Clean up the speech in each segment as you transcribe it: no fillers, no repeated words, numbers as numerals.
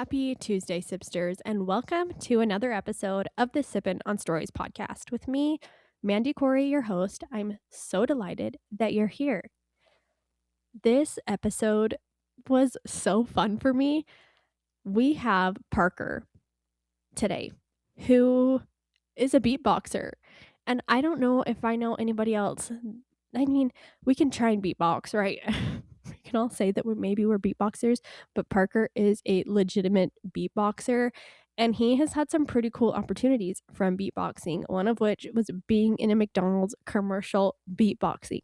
Happy Tuesday, Sipsters, and welcome to another episode of the Sippin' on Stories podcast with me, Mandy Corey, your host. I'm so delighted that you're here. This episode was so fun for me. We have Parker today, who is a beatboxer, and I don't know if I know anybody else. I mean, we can try and beatbox, right? We can all say that we're beatboxers, but Parker is a legitimate beatboxer, and he has had some pretty cool opportunities from beatboxing, one of which was being in a McDonald's commercial beatboxing.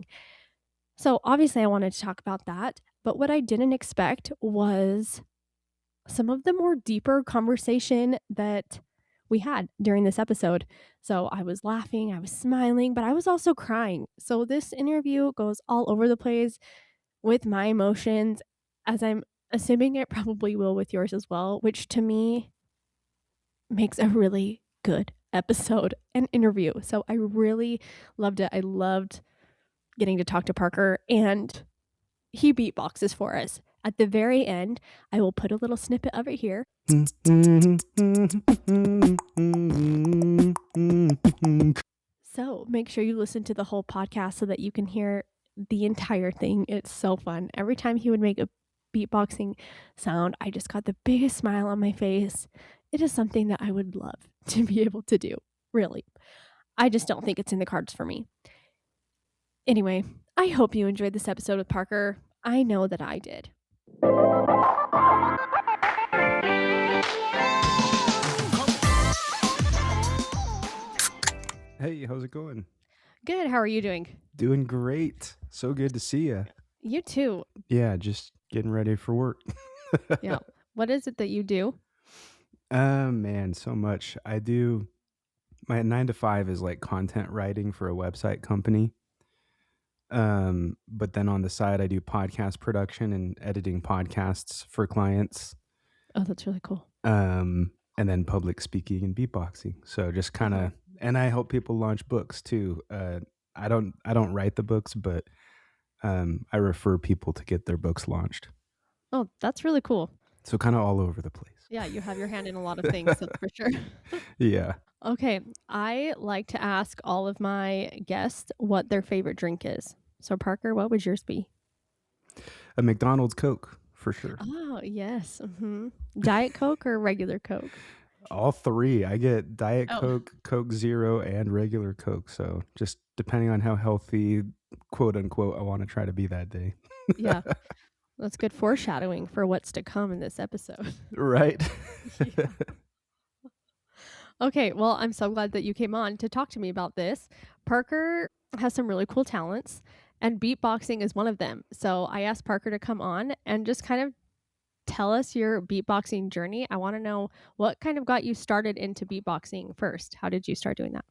So obviously I wanted to talk about that, but what I didn't expect was some of the more deeper conversation that we had during this episode. So I was laughing, I was smiling, but I was also crying. So this interview goes all over the place with my emotions, as I'm assuming it probably will with yours as well, which to me makes a really good episode and interview. So I really loved it. I loved getting to talk to Parker, and he beatboxes for us. At the very end, I will put a little snippet of it here. So make sure you listen to the whole podcast so that you can hear the entire thing. It's so fun. Every time he would make a beatboxing sound, I just got the biggest smile on my face. It is something that I would love to be able to do, really. I just don't think it's in the cards for me. Anyway, I hope you enjoyed this episode with Parker. I know that I did. Hey, how's it going? Good. How are you doing? Doing great. So good to see you. You too. Yeah, just getting ready for work. Yeah. What is it that you do? Man, so much. I do my 9 to 5 is like content writing for a website company. But then on the side I do podcast production and editing podcasts for clients. Oh, that's really cool. And then public speaking and beatboxing. So just kind of and I help people launch books too. I don't write the books, but I refer people to get their books launched. Oh, that's really cool. So kind of all over the place. Yeah, you have your hand in a lot of things, that's for sure. Yeah. Okay, I like to ask all of my guests what their favorite drink is. So Parker, what would yours be? A McDonald's Coke, for sure. Oh, yes. Diet Coke or regular Coke? All three. I get Diet Coke, Coke Zero, and regular Coke. So just depending on how healthy, quote unquote, I want to try to be that day. Yeah. That's good foreshadowing for what's to come in this episode. Right. Yeah. Okay, well, I'm so glad that you came on to talk to me about this. Parker has some really cool talents, and beatboxing is one of them. So I asked Parker to come on and just kind of tell us your beatboxing journey. I want to know what kind of got you started into beatboxing first. How did you start doing that?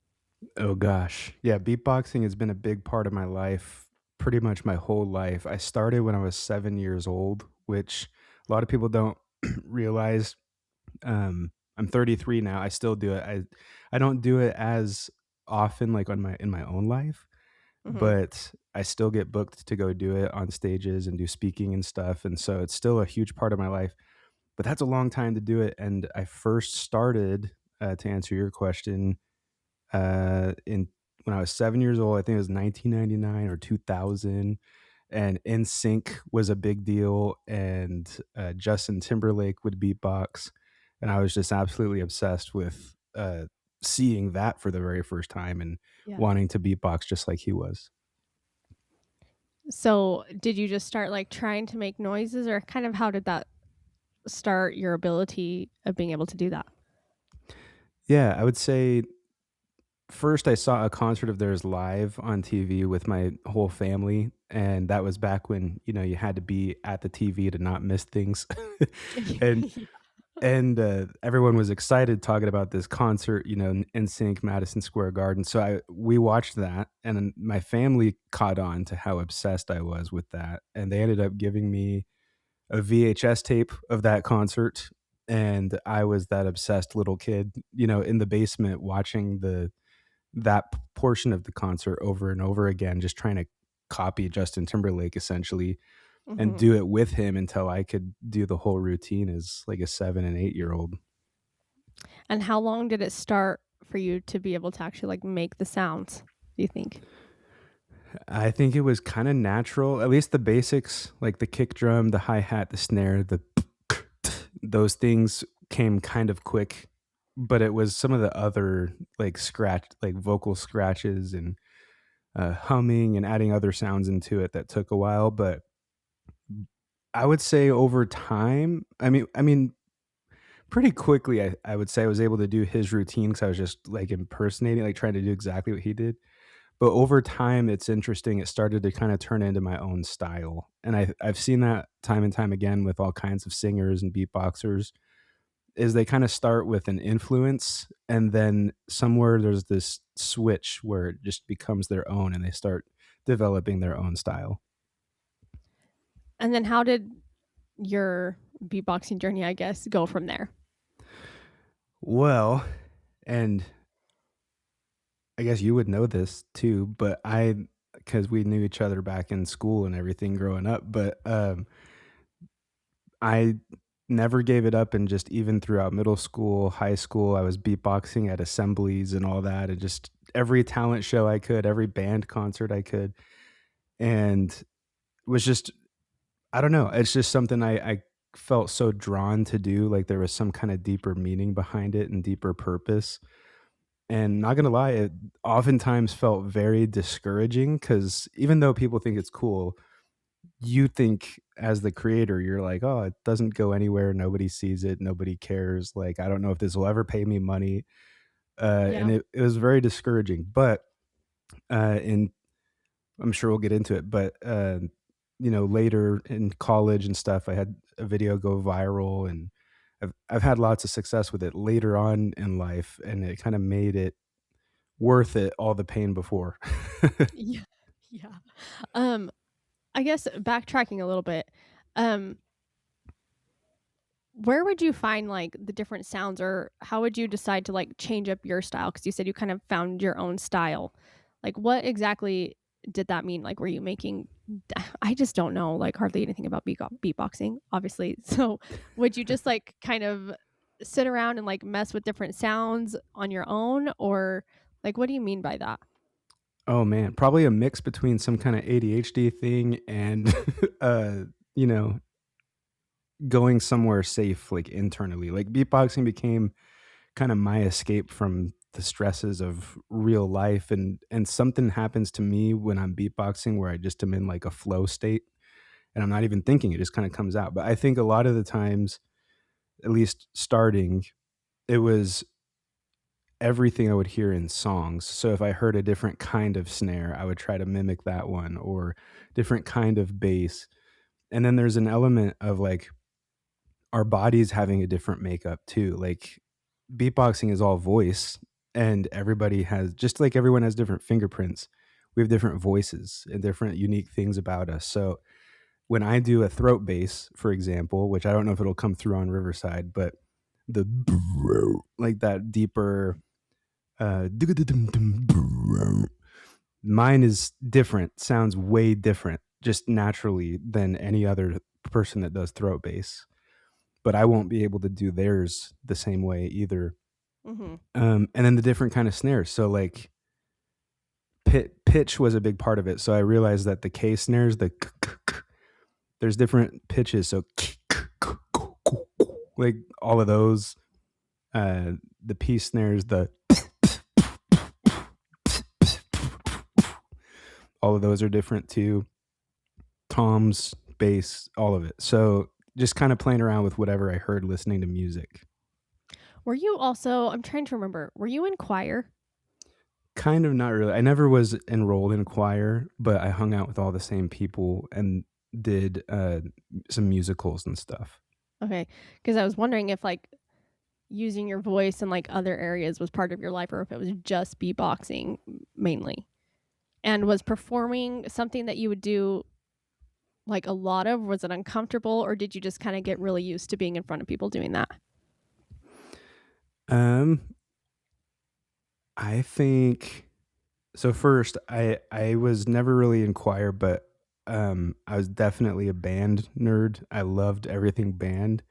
Oh, gosh. Yeah, beatboxing has been a big part of my life, pretty much my whole life. I started when I was 7 years old, which a lot of people don't realize. I'm 33 now. I still do it. I don't do it as often like in my own life, but I still get booked to go do it on stages and do speaking and stuff. And so it's still a huge part of my life. But that's a long time to do it. And I first started to answer your question in when I was 7 years old. I think it was 1999 or 2000. And NSYNC was a big deal, and Justin Timberlake would beatbox, and I was just absolutely obsessed with seeing that for the very first time and wanting to beatbox just like he was. So did you just start like trying to make noises, or kind of how did that start your ability of being able to do that? Yeah, I would say first I saw a concert of theirs live on TV with my whole family, and that was back when, you had to be at the TV to not miss things. and everyone was excited talking about this concert, NSYNC, Madison Square Garden. So we watched that, and then my family caught on to how obsessed I was with that, and they ended up giving me a VHS tape of that concert, and I was that obsessed little kid, in the basement watching that portion of the concert over and over again, just trying to copy Justin Timberlake essentially. and Mhm. do it with him until I could do the whole routine as like a 7 and 8-year-old. And how long did it start for you to be able to actually, like, make the sounds, do you think? I think it was kinda natural, at least the basics, like the kick drum, the hi-hat, the snare, the those things came kind of quick, but it was some of the other, like vocal scratches and, humming and adding other sounds into it that took a while, but I would say over time I mean, pretty quickly, I would say I was able to do his routine because I was just, like, impersonating, like, trying to do exactly what he did. But over time, it's interesting, it started to kinda turn into my own style, and I've seen that time and time again with all kinds of singers and beatboxers, is they kinda start with an influence, and then somewhere there's this switch where it just becomes their own, and they start developing their own style. And then how did your beatboxing journey, I guess, go from there? Well, and I guess you would know this too, but because we knew each other back in school and everything growing up, but, I never gave it up, and just even throughout middle school, high school, I was beatboxing at assemblies and all that, and just every talent show I could, every band concert I could, and was just I don't know, it's just something I felt so drawn to do, like there was some kinda deeper meaning behind it and deeper purpose, and not gonna lie, it oftentimes felt very discouraging because even though people think it's cool, you think as the creator, you're like, "Oh, it doesn't go anywhere, nobody sees it, nobody cares, like, I don't know if this will ever pay me money," and Yeah. it was very discouraging, but, and I'm sure we'll get into it, but, later in college and stuff, I had a video go viral, and I've had lots of success with it later on in life, and it kinda made it worth it, all the pain before. Yeah. Yeah. Um, I guess backtracking a little bit, um, where would you find, like, the different sounds, or how would you decide to, like, change up your style? Because you said you kind of found your own style. Like, what exactly did that mean? Like, were you making I just don't know, like, hardly anything about beatboxing, obviously. So, would you just, like, kind of sit around and, like, mess with different sounds on your own? Or, like, what do you mean by that? Oh, man, probably a mix between some kinda ADHD thing and, uh, you know, going somewhere safe, like, internally. Like, beatboxing became kinda my escape from the stresses of real life, and something happens to me when I'm beatboxing where I just am in, like, a flow state, and I'm not even thinking, it just kinda comes out. But I think a lot of the times, at least starting, it was everything I would hear in songs. So if I heard a different kind of snare, I would try to mimic that one, or different kind of bass. And then there's an element of, like, our bodies having a different makeup too. Like, beatboxing is all voice, and everybody has, just like everyone has different fingerprints, we have different voices and different unique things about us. So when I do a throat bass, for example, which I don't know if it'll come through on Riverside, but the like that deeper mine is different, sounds way different just naturally than any other person that does throat bass, but I won't be able to do theirs the same way either. Mhm. And then the different kind of snares. So like pitch was a big part of it. So I realized that the K snares, there's different pitches. So like all of those, the P snares, the all of those are different too. Toms, bass, all of it. So just kind of playing around with whatever I heard listening to music. Were you also I'm trying to remember, were you in choir? Kind of, not really. I never was enrolled in choir, but I hung out with all the same people and did, some musicals and stuff. Okay, because I was wondering if, like, using your voice in, like, other areas was part of your life, or if it was just beatboxing mainly. And was performing something that you would do, like, a lot of? Was it uncomfortable, or did you just kinda get really used to being in front of people doing that? Um, I think so first, I was never really in choir, but I was definitely a band nerd. I loved everything band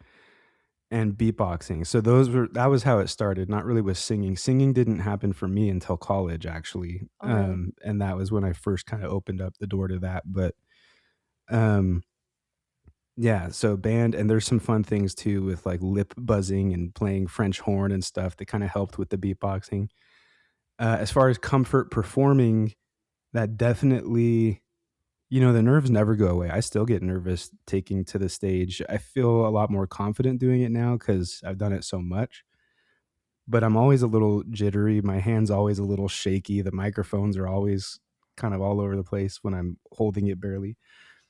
and beatboxing. So that was how it started, not really with singing. Singing didn't happen for me until college actually. Oh, really? And that was when I first kind of opened up the door to that. But um yeah, so band, and there's some fun things too with like lip buzzing and playing French horn and stuff that kind of helped with the beatboxing. As far as comfort performing, that definitely, the nerves never go away. I still get nervous taking to the stage. I feel a lot more confident doing it now because I've done it so much, but I'm always a little jittery. My hand's always a little shaky. The microphones are always kind of all over the place when I'm holding it barely.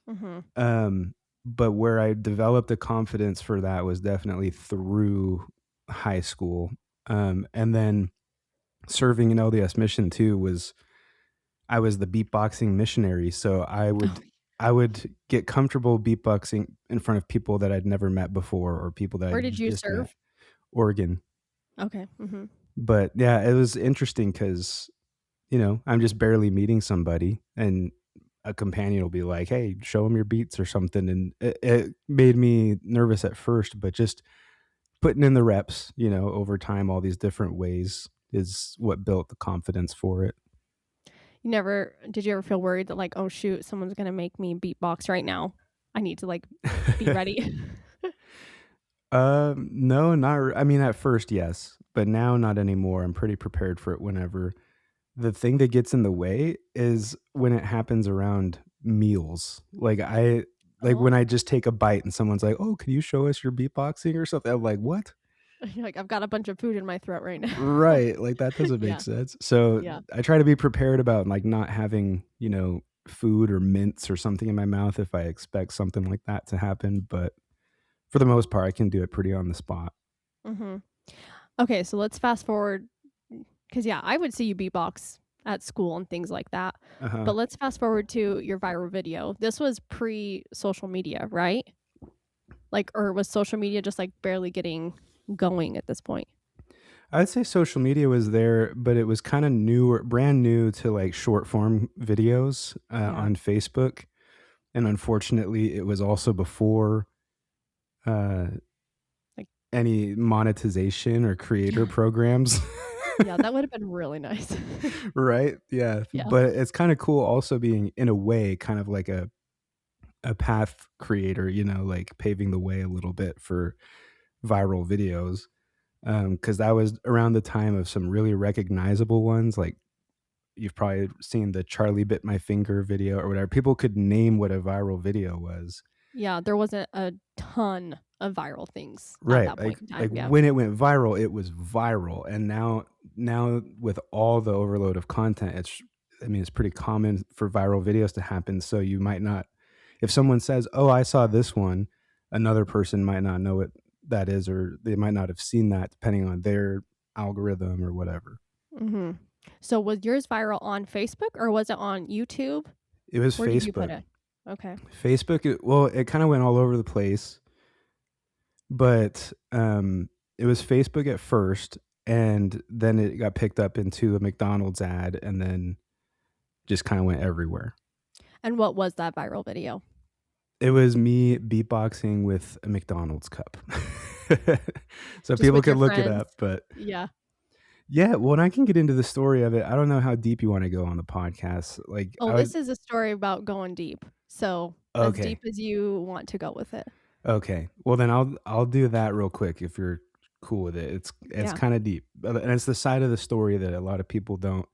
Mhm. Um, but where I developed the confidence for that was definitely through high school. And then serving an LDS mission too was I was the beatboxing missionary. So Oh, I would get comfortable beatboxing in front of people that I'd never met before or people that where I'd did you just met. serve? Oregon. Okay. Mhm. But yeah, it was interesting because, I'm just barely meeting somebody and a companion will be like, "Hey, show them your beats or something." And it made me nervous at first, but just putting in the reps, over time, all these different ways is what built the confidence for it. Did you ever feel worried that like, "Oh shoot, someone's gonna make me beatbox right now. I need to like be ready." No, I mean, at first, yes, but now not anymore. I'm pretty prepared for it whenever. The thing that gets in the way is when it happens around meals. Like when Oh. I just take a bite and someone's like, "Oh, can you show us your beatboxing or something?" I'm like, "What?" You're like, "I've got a bunch of food in my throat right now." Right, like, that doesn't make Yeah, sense. So, yeah. I try to be prepared about, like, not having, food or mints or something in my mouth if I expect something like that to happen, but for the most part, I can do it pretty on the spot. Mhm. Okay, so let's fast forward because yeah, I would see you beatbox at school and things like that. Uh-huh. But let's fast forward to your viral video. This was pre-social media, right? Like, or was social media just like barely getting going at this point? I'd say social media was there, but it was kinda new, brand new to, like, short form videos, Yeah. on Facebook, and unfortunately, it was also before, uh, Like, any monetization or creator yeah, programs. yeah, that would have been really nice. Right? Yeah, Yeah. but it's kinda cool also being, in a way, kind of like a path creator, like, paving the way a little bit for viral videos, because that was around the time of some really recognizable ones, like, you've probably seen the "Charlie bit my finger" video or whatever. People could name what a viral video was. Yeah, there wasn't a ton of viral things at Right, that point in like, time. Yeah. when it went viral, it was viral, and now with all the overload of content, it's pretty common for viral videos to happen, so you might not, if someone says, "Oh, I saw this one," another person might not know what that is, or they might not have seen that depending on their algorithm or whatever. Mhm. So was yours viral on Facebook or was it on YouTube? It was Where did you put Facebook. it? Okay. It kinda went all over the place, but, it was Facebook at first, and then it got picked up into a McDonald's ad, and then just kinda went everywhere. And what was that viral video? It was me beatboxing with a McDonald's cup. So Just people with could your look it friends? up, but Yeah. yeah, well, and I can get into the story of it. I don't know how deep you wanna go on the podcast, like, Oh, I would. this is a story about going deep. So, as deep Okay, as you want to go with it. okay. Well, then I'll do that real quick if you're cool with it. It's Yeah. kinda deep, and it's the side of the story that a lot of people don't,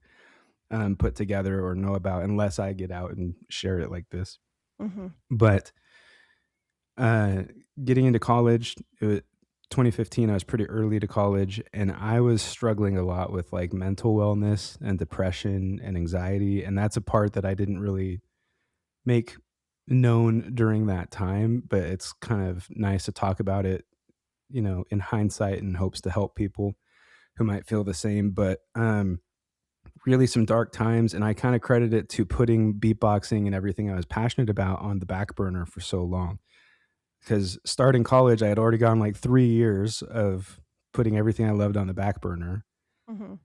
put together or know about unless I get out and share it like this. Mhm. But uh, getting into college, 2015, I was pretty early to college, and I was struggling a lot with like mental wellness and depression and anxiety. And that's a part that I didn't really make known during that time, but it's kind of nice to talk about it, in hindsight in hopes to help people who might feel the same. But really some dark times, and I kind of credit it to putting beatboxing and everything I was passionate about on the back burner for so long. Because starting college, I had already gone like 3 years of putting everything I loved on the back burner, Mhm.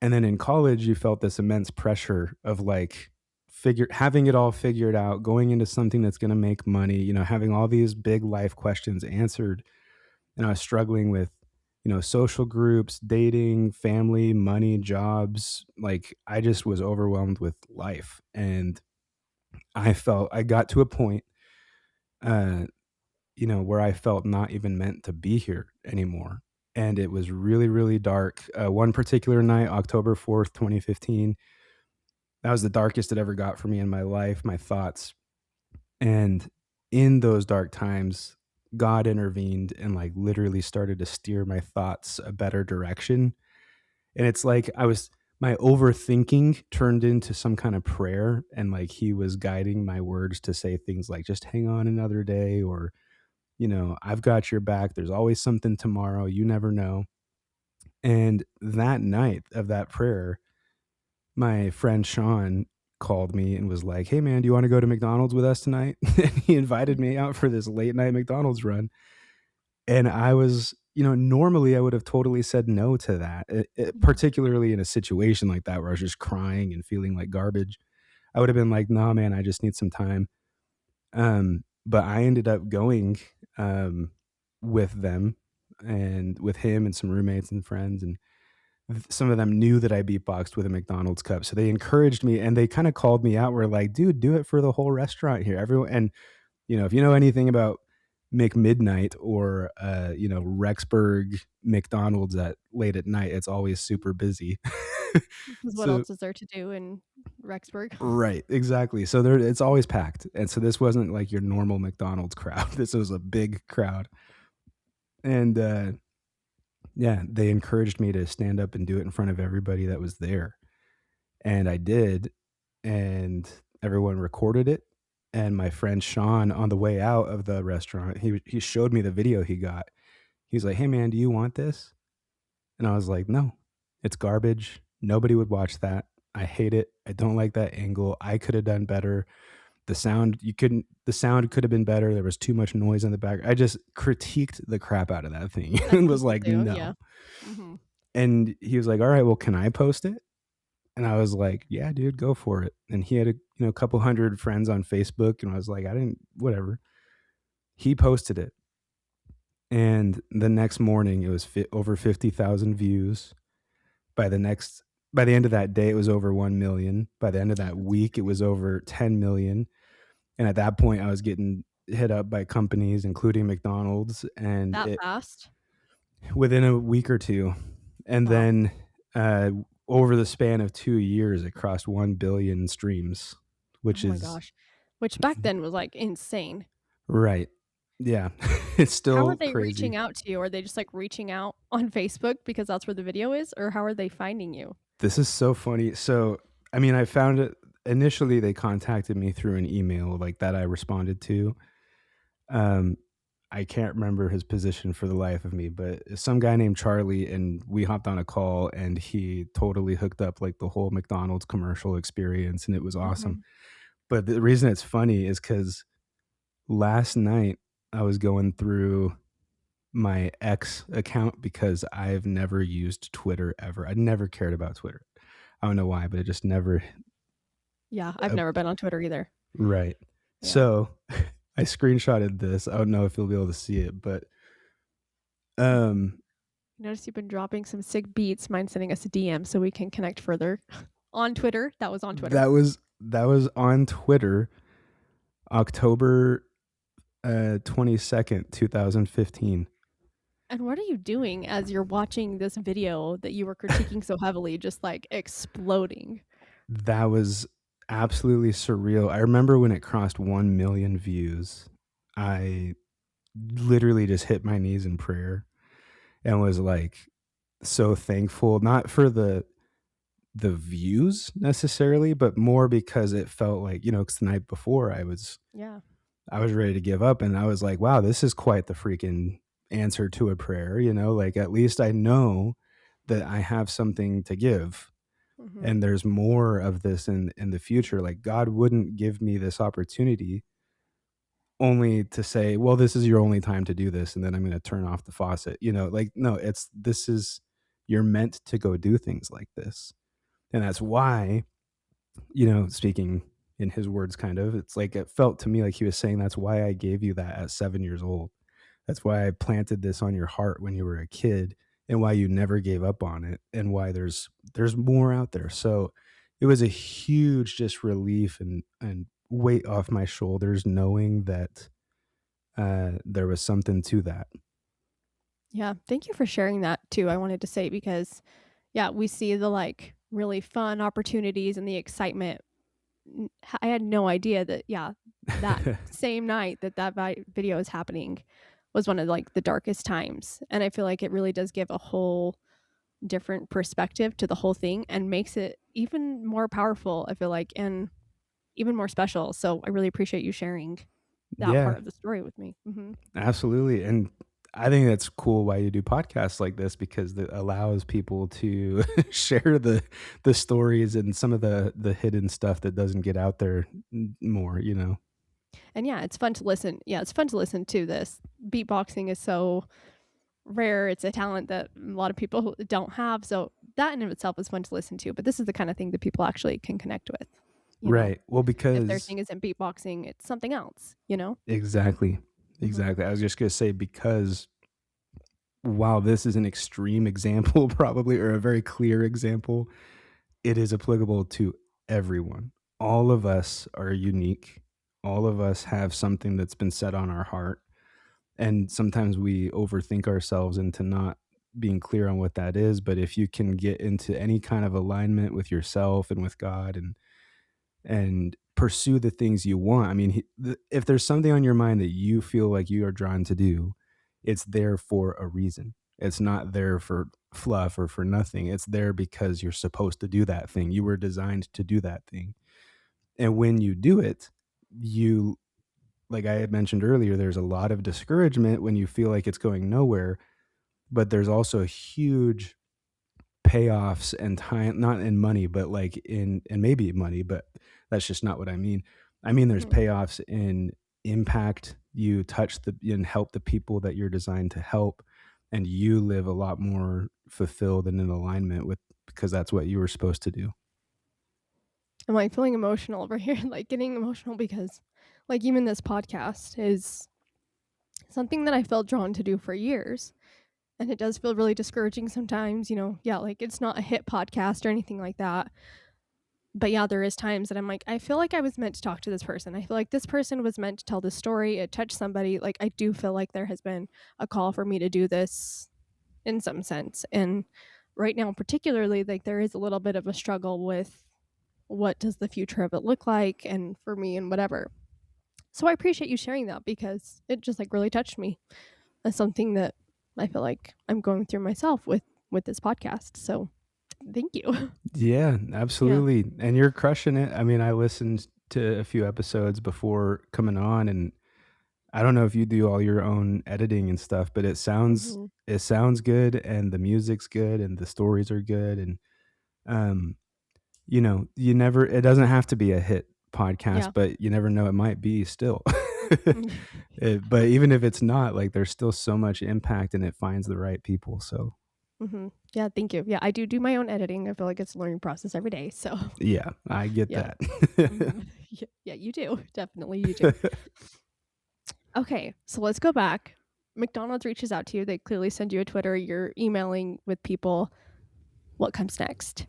and then in college, you felt this immense pressure of, like, having it all figured out, going into something that's going to make money, having all these big life questions answered. And I was struggling with, social groups, dating, family, money, jobs. Like I just was overwhelmed with life. And I got to a point, uh, where I felt not even meant to be here anymore. And it was really, really dark. One particular night, October 4th, 2015, that was the darkest it ever got for me in my life, my thoughts. And in those dark times, God intervened and like literally started to steer my thoughts a better direction. And it's like my overthinking turned into some kind of prayer, and like he was guiding my words to say things like, just hang on another day, or, I've got your back. There's always something tomorrow. You never know. And that night of that prayer, my friend Sean called me and was like, "Hey man, do you want to go to McDonald's with us tonight?" And he invited me out for this late night McDonald's run. And I was, normally I would have totally said no to that, particularly in a situation like that where I was just crying and feeling like garbage. I would have been like, "Nah, man, I just need some time." But I ended up going um, with them and with him and some roommates and friends, and some of them knew that I beatboxed with a McDonald's cup, so they encouraged me and they kind of called me out. We're like, "Dude, do it for the whole restaurant here." Everyone, and if you know anything about McMidnight or Rexburg McDonald's at late at night, it's always super busy. Because what So else is there to do in Rexburg? right, exactly. So there, it's always packed, and so this wasn't like your normal McDonald's crowd. This was a big crowd, and yeah, they encouraged me to stand up and do it in front of everybody that was there, and I did, and everyone recorded it. And my friend Sean, on the way out of the restaurant, he showed me the video he got. He's like, "Hey man, do you want this?" And I was like, "No, it's garbage. Nobody would watch that. I hate it. I don't like that angle. I could have done better. The sound could have been better. There was too much noise in the back." I just critiqued the crap out of that thing As and was people like, do, yeah. "No." Mhm. And he was like, "All right, well, can I post it?" And I was like, "Yeah, dude, go for it." And he had a couple hundred friends on Facebook, and I was like, "I didn't, whatever." He posted it, and the next morning it was over 50,000 views. By the next by the end of that day, it was over 1 million. By the end of that That's week, it was crazy. over 10 million. And at that point, I was getting hit up by companies, including McDonald's, and That it fast? within a week or two. And Wow. then uh, over the span of 2 years, it crossed 1 billion streams, Oh which my is gosh. Which back then was, like, insane. right. Yeah, it's How are still they reaching crazy. out to you? Are they just, like, reaching out on Facebook because that's where the video is, or how are they finding you? This is so funny. So, I mean, I found it initially. They contacted me through an email like that I responded to. Um, I can't remember his position for the life of me, but some guy named Charlie, and we hopped on a call, and he totally hooked up like the whole McDonald's commercial experience, and it was awesome. Mhm. But the reason it's funny is because last night I was going through my ex account because I've never used Twitter ever. I never cared about Twitter. I don't know why, but it just never. Yeah, I've uh, never been on Twitter either. right. Yeah. So I screenshotted this. I don't know if you'll be able to see it, but Mhm. um Notice you've been dropping some sick beats. Mind sending us a DM so we can connect further on Twitter. That was on Twitter. that was on Twitter, October 22nd, 2015. And what are you doing as you're watching this video that you were critiquing so heavily just, like, exploding? That was absolutely surreal. I remember when it crossed 1 million views, I literally just hit my knees in prayer and was like so thankful, not for the views necessarily, but more because it felt like, 'cause the night before Yeah. I was ready to give up, and I was like, "Wow, this is quite the freaking answer to a prayer," like, at least I know that I have something to give, Mhm. and there's more of this in the future. Like, God wouldn't give me this opportunity only to say, "Well, this is your only time to do this, and then I'm gonna turn off the faucet," like, no, this is you're meant to go do things like this, and that's why, speaking in his words, kind of. It's like it felt to me like he was saying, "That's why I gave you that at 7 years old. That's why I planted this on your heart when you were a kid, and why you never gave up on it, and why there's more out there." So, it was a huge just relief and weight off my shoulders knowing that, there was something to that. Yeah, thank you for sharing that too. I wanted to say because yeah, we see the like really fun opportunities and the excitement. I had no idea that yeah, that same night that video is happening was one of like the darkest times, and I feel like it really does give a whole different perspective to the whole thing and makes it even more powerful, I feel like, and even more special. So I really appreciate you sharing that Yeah. part of the story with me. Mhm. Absolutely, and I think that's cool why you do podcasts like this because it allows people to share the stories and some of the hidden stuff that doesn't get out there more, you know? And yeah, it's fun to listen. Yeah, it's fun to listen to this. Beatboxing is so rare. It's a talent that a lot of people don't have. So that in of itself is fun to listen to. But this is the kind of thing that people actually can connect with. You know, Right. Well, if their because thing isn't beatboxing, it's something else. You know. exactly, Hmm. exactly. I was just gonna say because while this is an extreme example probably or a very clear example, it is applicable to everyone. All of us are unique. All of us have something that's been set on our heart. And sometimes we overthink ourselves into not being clear on what that is. But if you can get into any kind of alignment with yourself and with God and pursue the things you want, I mean, if there's something on your mind that you feel like you are drawn to do, it's there for a reason. It's not there for fluff or for nothing. It's there because you're supposed to do that thing. You were designed to do that thing. And when you do it, you, like I had mentioned earlier, there's a lot of discouragement when you feel like it's going nowhere, but there's also huge payoffs and time, not in money, but like in, and maybe money, but that's just not what I mean. I mean, there's Hmm. payoffs in impact. You touch the and help the people that you're designed to help, and you live a lot more fulfilled and in alignment with because that's what you were supposed to do. I'm like feeling emotional over here, like getting emotional because, like, even this podcast is something that I felt drawn to do for years. And it does feel really discouraging sometimes, you know. Yeah, like it's not a hit podcast or anything like that. But yeah, there is times that I'm like, I feel like I was meant to talk to this person. I feel like this person was meant to tell this story. It touched somebody. Like I do feel like there has been a call for me to do this in some sense. And right now, particularly, like there is a little bit of a struggle with what does the future of it look like and for me and whatever. So I appreciate you sharing that because it just like really touched me as something that I feel like I'm going through myself with this podcast. So thank you. Yeah, Yeah. absolutely. And you're crushing it. I mean, I listened to a few episodes before coming on and I don't know if you do all your own editing and stuff, but Hmm. it sounds good and the music's good and the stories are good and um you know, you never it doesn't have to be a hit podcast, Yeah. but you never know it might be still. But even if it's not, like there's still so much impact and it finds the right people. So, Hmm. Yeah. Thank you. Yeah, I do my own editing. I feel like it's a learning process every day. So yeah, I get yeah. that. Hmm. Yeah, yeah, you do. Definitely, you do. Okay, so let's go back. McDonald's reaches out to you. They clearly send you a Twitter. You're emailing with people. What comes next?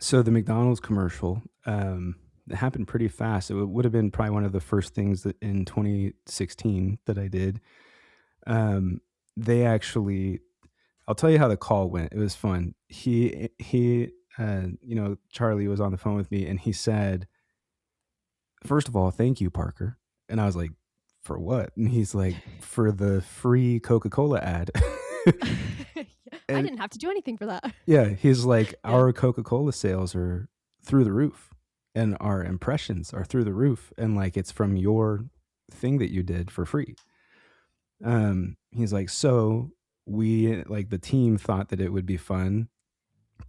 So the McDonald's commercial, it happened pretty fast. It would have been probably one of the first things that in 2016 that I did. Um, they actually, I'll tell you how the call went. It was fun. You know, Charlie was on the phone with me, and he said, first of all, thank you, Parker." And I was like, "For what?" And he's like, "For the free Coca-Cola ad." Yeah, I And didn't have to do anything for that. yeah, he's like, Yeah. "Our Coca-Cola sales are through the roof, and our impressions are through the roof, and, like, it's from your thing that you did for free." He's like, "So, we like, the team thought that it would be fun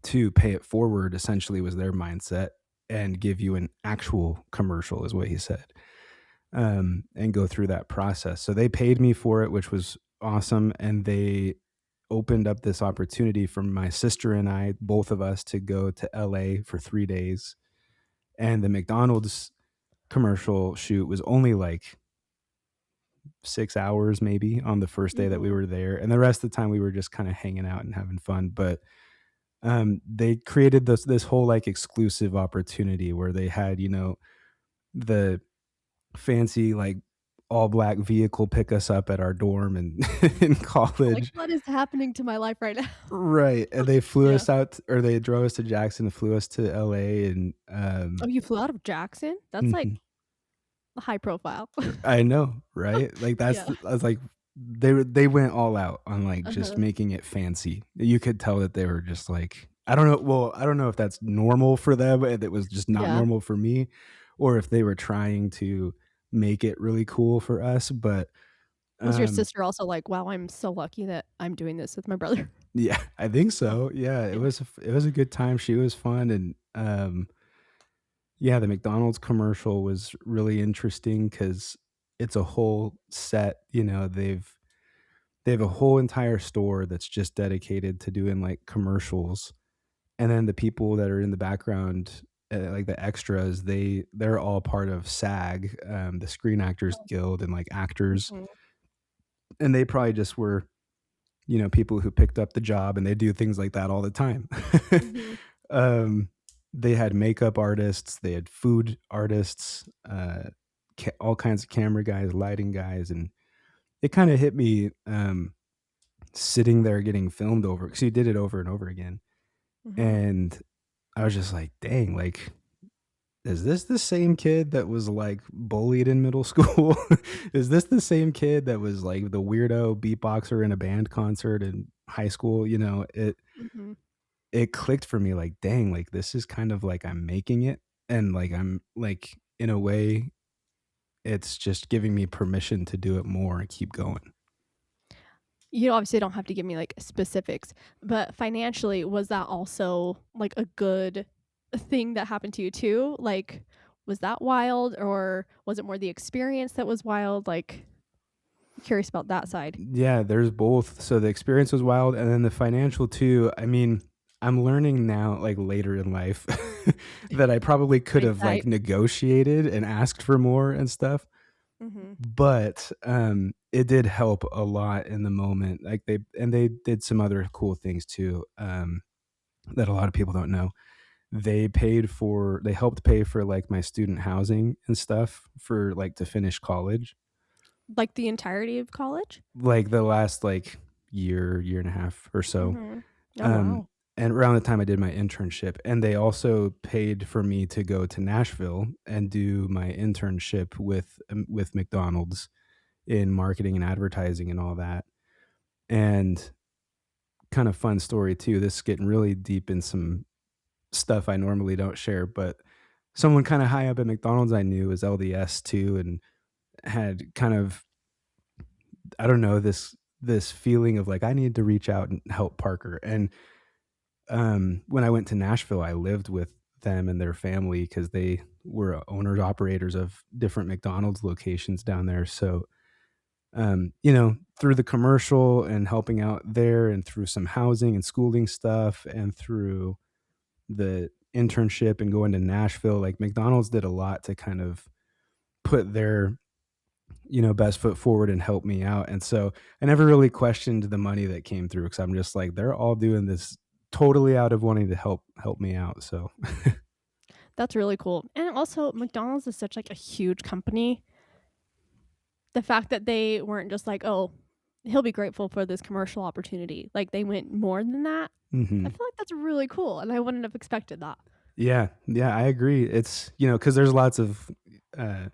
to pay it forward," essentially was their mindset, "and give you an actual commercial," is what he said, "and go through that process." So they paid me for it, which was awesome, and they opened up this opportunity for my sister and I, both of us, to go to LA for 3 days And the McDonald's commercial shoot was only like 6 hours maybe on the first day that we Mhm. were there, and the rest of the time we were just kinda hanging out and having fun, but, they created this whole, like, exclusive opportunity where they had, the fancy, like, all black vehicle pick us up at our dorm in in Like, college. what is happening to my life right now? Right, and they flew Yeah. us out or they drove us to Jackson and flew us to LA and, Oh, you flew out of Jackson? That's, mhm. like, high profile. I know, right? Like, Yeah. I was like, they went all out on, like, just Uh-huh. making it fancy. You could tell that they were just like I don't know well, I don't know if that's normal for them and it was just not Yeah. normal for me, or if they were trying to make it really cool for us, but, Was your um sister also like, "Wow, I'm so lucky that I'm doing this with my brother?" yeah, I think Oh, so. Yeah, yeah. it was a good time. She was fun and, yeah, the McDonald's commercial was really interesting because it's a whole set, they have a whole entire store that's just dedicated to doing, like, commercials, and then the people that are in the background, like, the extras, they're all part of SAG, the Screen Actors Oh. Guild and, like, actors, Mhm. and they probably just were, people who picked up the job, and they do things like that all the time. Mhm. Um, they had makeup artists, they had food artists, all kinds of camera guys, lighting guys, and it kinda hit me, sitting there getting filmed over because he did it over and over again, Mhm. and I was just like, "Dang, like, is this the same kid that was, like, bullied in middle school? Is this the same kid that was, like, the weirdo beatboxer in a band concert in high school?" Mhm. It clicked for me, like, "Dang, like, this is kind of like I'm making it, and, like, I'm like, in a way, it's just giving me permission to do it more and keep going." You obviously don't have to give me, like, specifics, but financially, was that also, like, a good thing that happened to you too? Like, was that wild, or was it more the experience that was wild? Like, curious about that side. Yeah, there's both. So the experience was wild, and then the financial too. I mean, I'm learning now, like later in life, that I probably could have like Hindsight. negotiated and asked for more and stuff, Mhm. but it did help a lot in the moment. Like they did some other cool things too, that a lot of people don't know. They helped pay for like my student housing and stuff for like to finish college. Like, the entirety of college? Like the last like year and a half or so. Mhm. Oh, Um, wow. and around the time I did my internship, and they also paid for me to go to Nashville and do my internship with McDonald's in marketing and advertising and all that. And kind of fun story too. This is getting really deep in some stuff I normally don't share, but someone kind of high up at McDonald's I knew was LDS too, and had kind of I don't know this feeling of like I need to reach out and help Parker. And when I went to Nashville, I lived with them and their family because they were owners operators of different McDonald's locations down there. So, through the commercial and helping out there, and through some housing and schooling stuff, and through the internship and going to Nashville, like McDonald's did a lot to kind of put their best foot forward and help me out. And so I never really questioned the money that came through because I'm just like, they're all doing this totally out of wanting to help me out. So That's really cool. And also, McDonald's is such, like, a huge company. The fact that they weren't just like, "Oh, he'll be grateful for this commercial opportunity." Like, they went more than that. I mhm. feel like that's really cool, and I wouldn't have expected that. Yeah, yeah, I agree. It's because there's lots of uh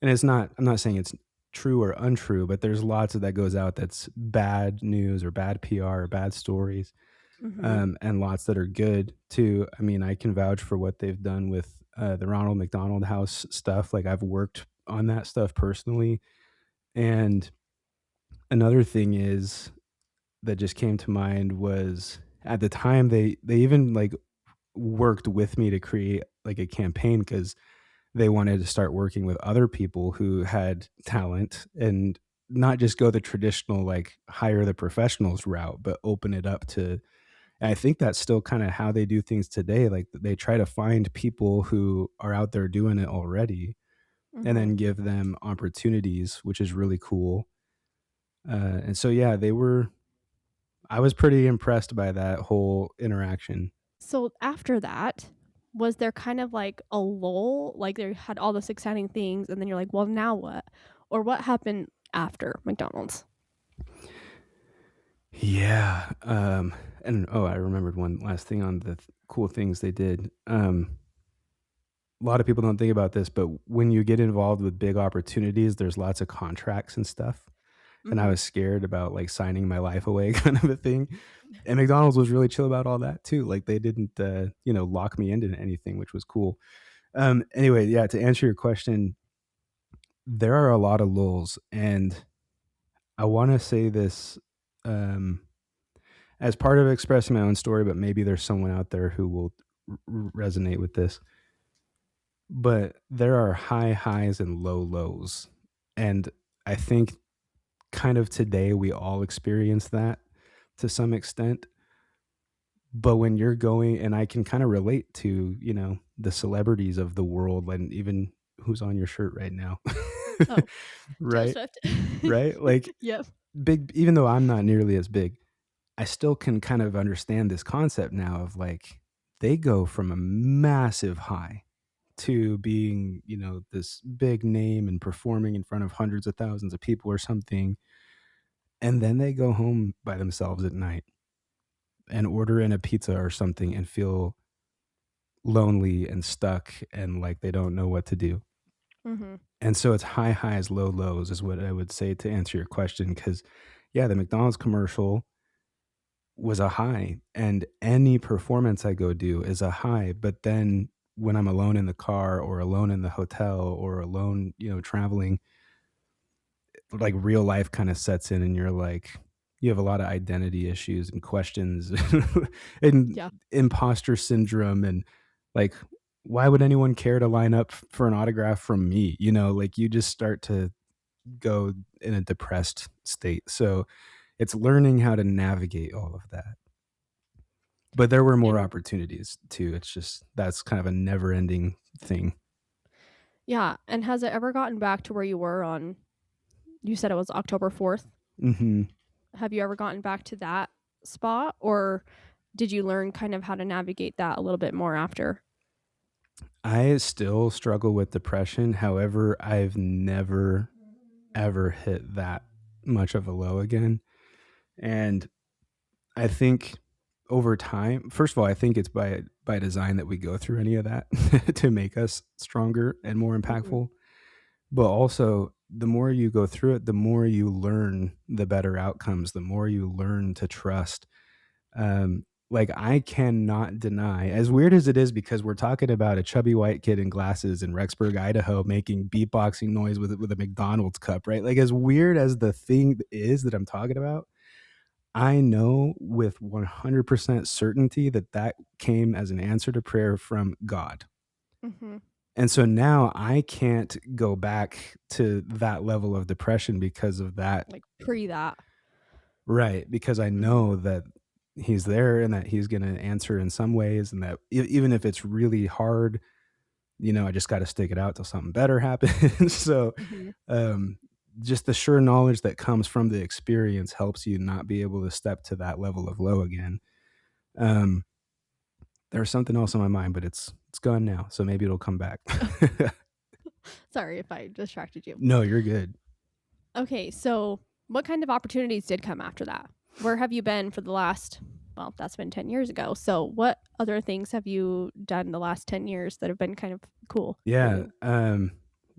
and I'm not saying it's true or untrue, but there's lots of that goes out that's bad news or bad PR or bad stories. Mhm. And lots that are good too. I mean, I can vouch for what they've done with the Ronald McDonald House stuff. Like I've worked on that stuff personally. And another thing is that just came to mind was at the time they even like worked with me to create like a campaign because they wanted to start working with other people who had talent and not just go the traditional like hire the professionals route, but open it up to And I think that's still kind of how they do things today. Like they try to find people who are out there doing it already and Mhm. then give them opportunities, which is really cool. And so, yeah, I was pretty impressed by that whole interaction. So after that, was there kind of like a lull? Like they had all this exciting things, and then you're like, well, now what? Or what happened after McDonald's? Yeah. And oh, I remembered one last thing on the cool things they did. A lot of people don't think about this, but when you get involved with big opportunities, there's lots of contracts and stuff. And I Mhm. was scared about like signing my life away kind of a thing. And McDonald's was really chill about all that too. Like they didn't, lock me into anything, which was cool. Anyway, yeah, to answer your question, there are a lot of lulls. And I want to say this um, as part of expressing my own story, but maybe there's someone out there who will resonate with this. But there are high highs and low lows. And I think kind of today we all experience that to some extent. But when you're going, and I can kind of relate to, the celebrities of the world and even who's on your shirt right now. Oh, Taylor Right? Swift. Right? Like Yep. big, even though I'm not nearly as big, I still can kind of understand this concept now of like they go from a massive high to being, this big name and performing in front of hundreds of thousands of people or something. And then they go home by themselves at night and order in a pizza or something and feel lonely and stuck and like they don't know what to do. Mhm. And so it's high highs, low lows is what I would say to answer your question. Cause yeah, the McDonald's commercial was a high and any performance I go do is a high. But then when I'm alone in the car or alone in the hotel or alone, traveling, like real life kind of sets in and you're like, you have a lot of identity issues and questions and Yeah. imposter syndrome and like, why would anyone care to line up for an autograph from me? Like you just start to go in a depressed state. So it's learning how to navigate all of that. But there were more And opportunities too. It's just that's kind of a never ending thing. yeah, and has it ever gotten back to where you were on you said it was October 4th? Hmm. Have you ever gotten back to that spot, or did you learn kind of how to navigate that a little bit more after? I still struggle with depression. However, I've never ever hit that much of a low again. And I think over time, first of all, I think it's by design that we go through any of that to make us stronger and more Mhm. impactful. But also, the more you go through it, the more you learn the better outcomes, the more you learn to trust. Like I cannot deny, as weird as it is, because we're talking about a chubby white kid in glasses in Rexburg, Idaho, making beatboxing noise with a McDonald's cup, right? Like as weird as the thing is that I'm talking about, I know with 100% certainty that that came as an answer to prayer from God. Mhm. And so now I can't go back to that level of depression because of that. Like, pre that. Right, because I Mhm. know that he's there and that he's gonna answer in some ways and that even if it's really hard, I just gotta stick it out till something better happens. So, Mhm. um, just the sure knowledge that comes from the experience helps you not be able to step to that level of low again. Um, there's something else on my mind, but it's gone now, so maybe it'll come back. Sorry if I distracted you. No, you're good. Okay, so what kind of opportunities did come after that? Where have you been for the last well, that's been 10 years ago. So what other things have you done the last 10 years that have been kind of cool for Yeah, you?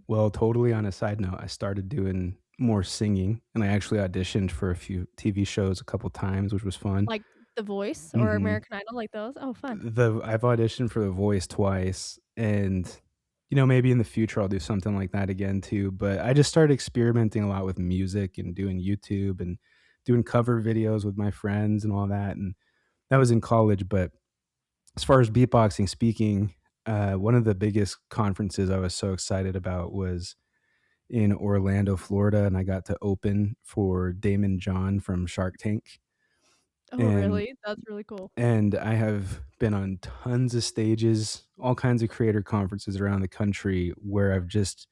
well, totally on a side note, I started doing more singing, and I actually auditioned for a few TV shows a couple times, which was fun. Like The Voice or Mhm. American Idol, like those? Oh, fun. I've auditioned for The Voice twice, and, maybe in the future, I'll do something like that again too, but I just started experimenting a lot with music and doing YouTube and doing cover videos with my friends and all that, and that was in college, but as far as beatboxing speaking, one of the biggest conferences I was so excited about was in Orlando, Florida, and I got to open for Damon John from Shark Tank. Oh, And really? That's really cool. and I have been on tons of stages, all kinds of creator conferences around the country where I've just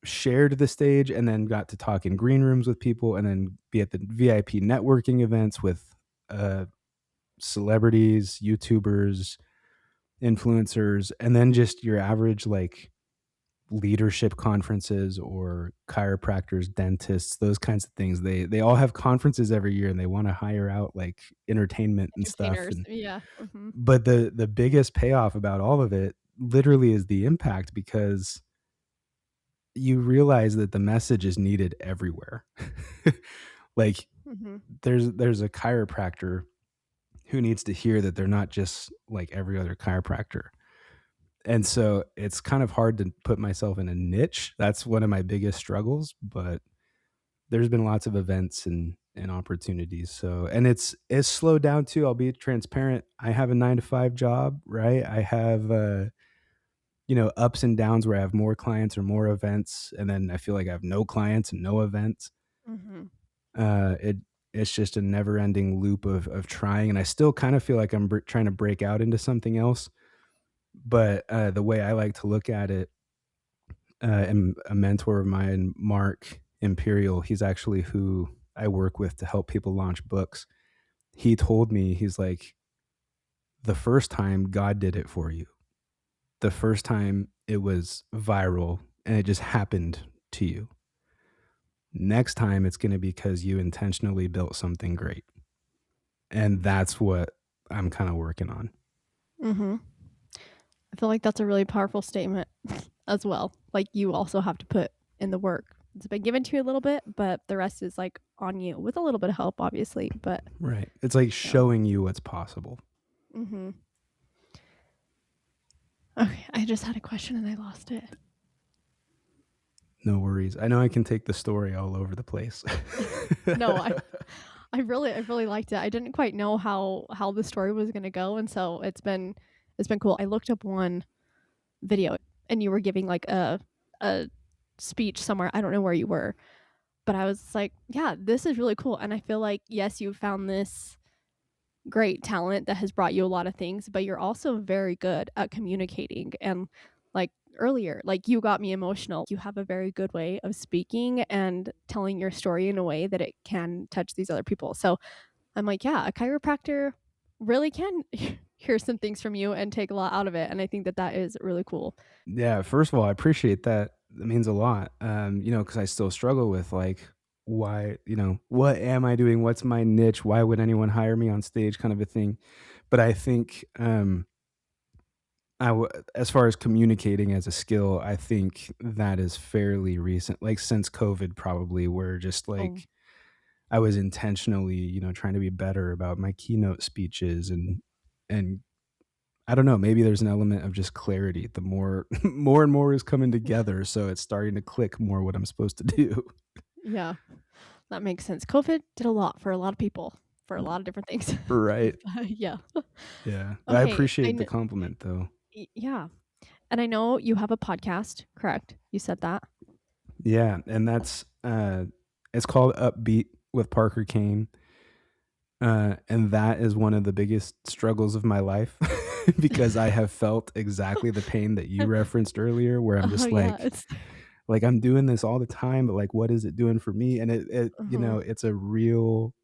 shared the stage and then got to talk in green rooms with people and then be at the VIP networking events with uh, celebrities, YouTubers, influencers, and then just your average like leadership conferences or chiropractors, dentists, those kinds of things. They all have conferences every year and they want to hire out like entertainment and stuff. Entertainers. And Yeah. Mhm. but the biggest payoff about all of it literally is the impact because you realize that the message is needed everywhere. Like Mhm. there's a chiropractor who needs to hear that they're not just like every other chiropractor. And so it's kind of hard to put myself in a niche. That's one of my biggest struggles, but there's been lots of events and opportunities. So, and it's slowed down too. I'll be transparent. I have a 9 to 5 job, right? I have ups and downs where I have more clients or more events, and then I feel like I have no clients and no events. Mhm. It's just a never ending loop of trying, and I still kind of feel like I'm trying to break out into something else. But the way I like to look at it, and a mentor of mine, Mark Imperial, he's actually who I work with to help people launch books. He told me, he's like, the first time God did it for you, the first time it was viral and it just happened to you. Next time it's going to be because you intentionally built something great. And that's what I'm kind of working on. Mhm. I feel like that's a really powerful statement as well. Like, you also have to put in the work. It's been given to you a little bit, but the rest is, like, on you with a little bit of help, obviously, but Right. It's like yeah. showing you what's possible. Mhm. Okay, I just had a question and I lost it. No worries. I know I can take the story all over the place. No, I really liked it. I didn't quite know how the story was gonna go, and so it's been cool. I looked up one video and you were giving, like, a speech somewhere. I don't know where you were, but I was like, "Yeah, this is really cool," and I feel like, yes, you found this great talent that has brought you a lot of things, but you're also very good at communicating, and, like, earlier, like, you got me emotional. You have a very good way of speaking and telling your story in a way that it can touch these other people, so I'm like, "Yeah, a chiropractor really can hear some things from you and take a lot out of it," and I think that that is really cool. Yeah, first of all, I appreciate that. That means a lot. Because I still struggle with like why, what am I doing? What's my niche? Why would anyone hire me on stage kind of a thing. But I think as far as communicating as a skill, I think that is fairly recent, like since COVID probably, where just Oh, like I was intentionally, trying to be better about my keynote speeches and I don't know, maybe there's an element of just clarity. The more more and more is coming together, so it's starting to click more what I'm supposed to do. yeah, that makes sense. COVID did a lot for a lot of people, for a lot of different things. Right. Yeah. Yeah. I Okay, appreciate the compliment though. yeah, and I know you have a podcast, correct? You said that? Yeah, and that's it's called Upbeat with Parker Kane. And that is one of the biggest struggles of my life because I have felt exactly the pain that you referenced earlier where I'm Oh, just yeah, like I'm doing this all the time, but like what is it doing for me? And uh-huh, it's a real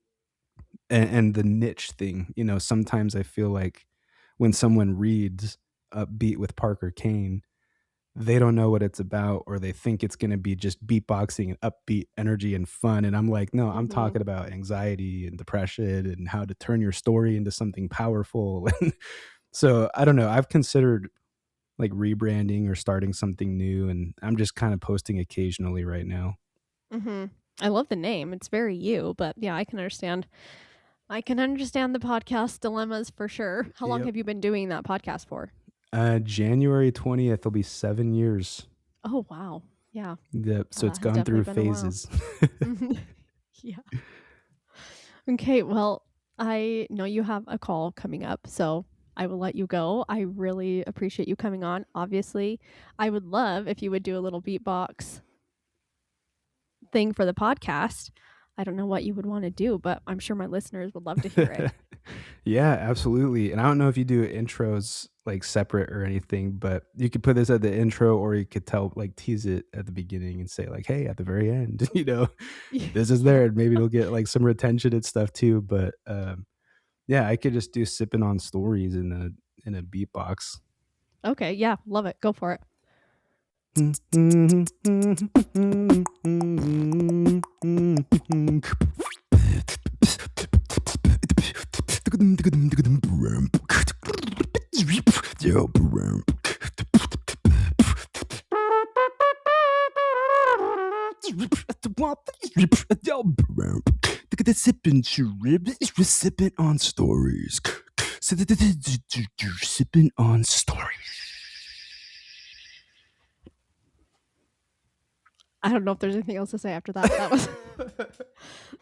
and the niche thing, sometimes I feel like when someone reads Upbeat with Parker Kane, they don't know what it's about or they think it's going to be just beatboxing and upbeat energy and fun, and I'm like, no, I'm mhm, talking about anxiety and depression and how to turn your story into something powerful. So I don't know, I've considered like rebranding or starting something new, and I'm just kind of posting occasionally right now. mhm. I love the name, it's very you, but yeah, I can understand the podcast dilemmas for sure. How long Yep. have you been doing that podcast for? January 20th will be 7 years. Oh, wow. Yeah. Yep, Yeah, so that it's has gone definitely through been a while. phases. Mhm. Yeah. Okay, well, I know you have a call coming up, so I will let you go. I really appreciate you coming on. Obviously, I would love if you would do a little beatbox thing for the podcast. I don't know what you would want to do, but I'm sure my listeners would love to hear it. Yeah, absolutely. And I don't know if you do intros like separate or anything, but you could put this at the intro or you could tease it at the beginning and say like, hey, at the very end, this is Yeah. there. And maybe it'll get like some retention and stuff too. But yeah, I could just do sipping on stories in a beatbox. Okay. Yeah. Love it. Go for it. Sipping on stories. Sipping on stories. I don't know if there's anything else to say after that.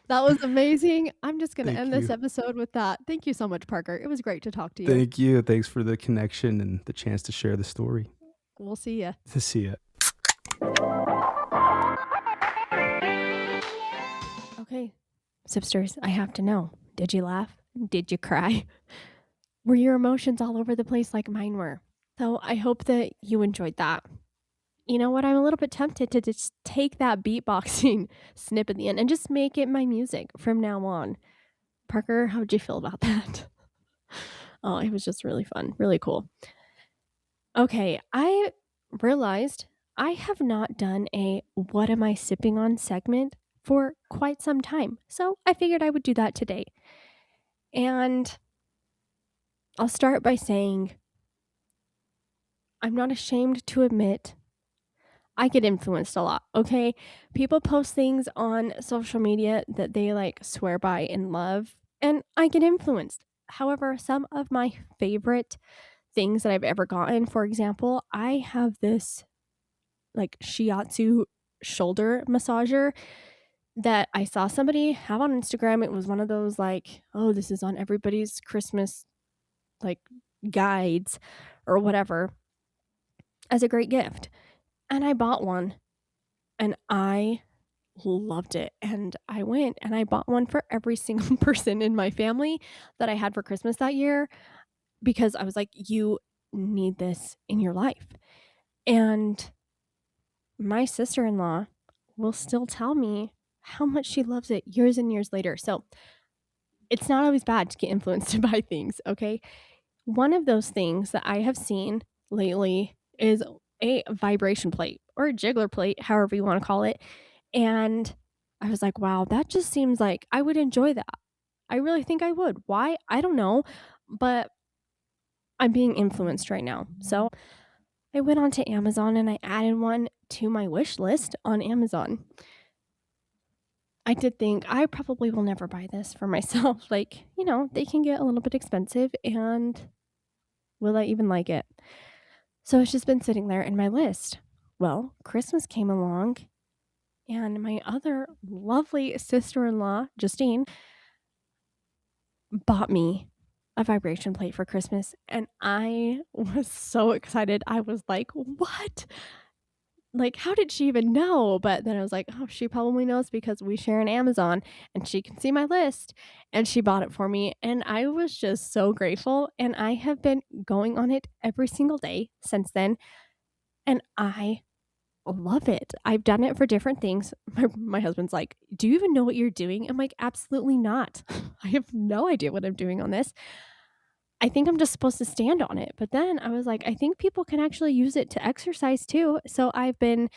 That was amazing. I'm just gonna Thank end this you. episode with that. Thank you so much, Parker. It was great to talk to you. Thank you. Thanks for the connection and the chance to share the story. We'll see ya. To see it. Okay, Sipsters, I have to know. Did you laugh? Did you cry? Were your emotions all over the place like mine were? So I hope that you enjoyed that. You know what? I'm a little bit tempted to just take that beatboxing snip at the end and just make it my music from now on. Parker, how'd you feel about that? Oh, it was just really fun, really cool. Okay, I realized I have not done a What Am I Sipping On segment for quite some time. So I figured I would do that today. And I'll start by saying I'm not ashamed to admit I get influenced a lot, okay? People post things on social media that they like swear by and love, and I get influenced. However, some of my favorite things that I've ever gotten, for example, I have this like shiatsu shoulder massager that I saw somebody have on Instagram. It was one of those like, oh, this is on everybody's Christmas like guides or whatever as a great gift. And I bought one and I loved it. And I went and I bought one for every single person in my family that I had for Christmas that year because I was like, you need this in your life. And my sister in law will still tell me how much she loves it years and years later. So it's not always bad to get influenced to buy things, okay? One of those things that I have seen lately is a vibration plate or a jiggler plate, however you want to call it. And I was like, wow, that just seems like I would enjoy that. I really think I would. Why? I don't know. But I'm being influenced right now. So I went onto Amazon and I added one to my wish list on Amazon. I did think I probably will never buy this for myself. Like, they can get a little bit expensive and will I even like it? So it's just been sitting there in my list. Well, Christmas came along and my other lovely sister in law, Justine, bought me a vibration plate for Christmas. And I was so excited. I was like, what? Like, how did she even know? But then I was like, oh, she probably knows because we share an Amazon and she can see my list and she bought it for me. And I was just so grateful. And I have been going on it every single day since then. And I love it. I've done it for different things. My husband's like, do you even know what you're doing? I'm like, absolutely not. I have no idea what I'm doing on this. I think I'm just supposed to stand on it. But then I was like, I think people can actually use it to exercise too. So I've been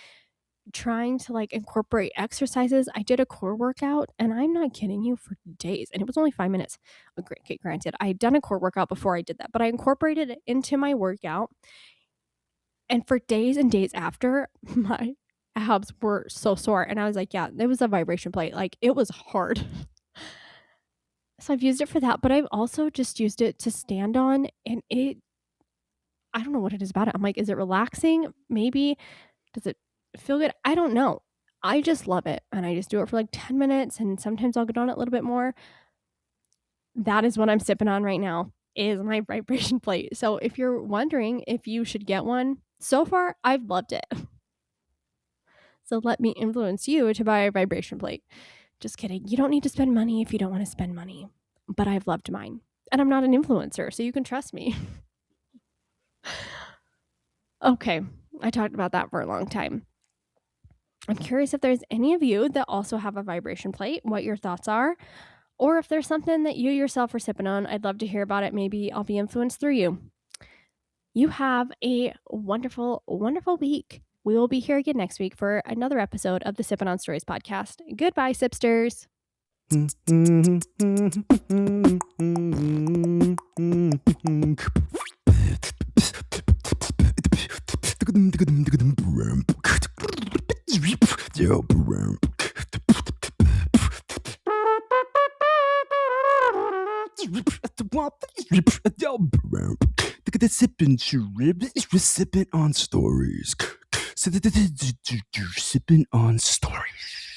trying to like incorporate exercises. I did a core workout and I'm not kidding you for days. And it was only 5 minutes. Okay, granted, I had done a core workout before I did that, but I incorporated it into my workout. And for days and days after, my abs were so sore. And I was like, yeah, it was a vibration plate. Like it was hard. So I've used it for that, but I've also just used it to stand on and I don't know what it is about it. I'm like, is it relaxing? Maybe. Does it feel good? I don't know. I just love it. And I just do it for like 10 minutes and sometimes I'll get on it a little bit more. That is what I'm sipping on right now is my vibration plate. So if you're wondering if you should get one, so far I've loved it. So let me influence you to buy a vibration plate. Just kidding. You don't need to spend money if you don't want to spend money. But I've loved mine. And I'm not an influencer, so you can trust me. Okay, I talked about that for a long time. I'm curious if there's any of you that also have a vibration plate, what your thoughts are, or if there's something that you yourself are sipping on. I'd love to hear about it. Maybe I'll be influenced through you. You have a wonderful, wonderful week. We will be here again next week for another episode of the Sippin' on Stories podcast. Goodbye, Sipsters. Sipping on stories. Sipping on stories.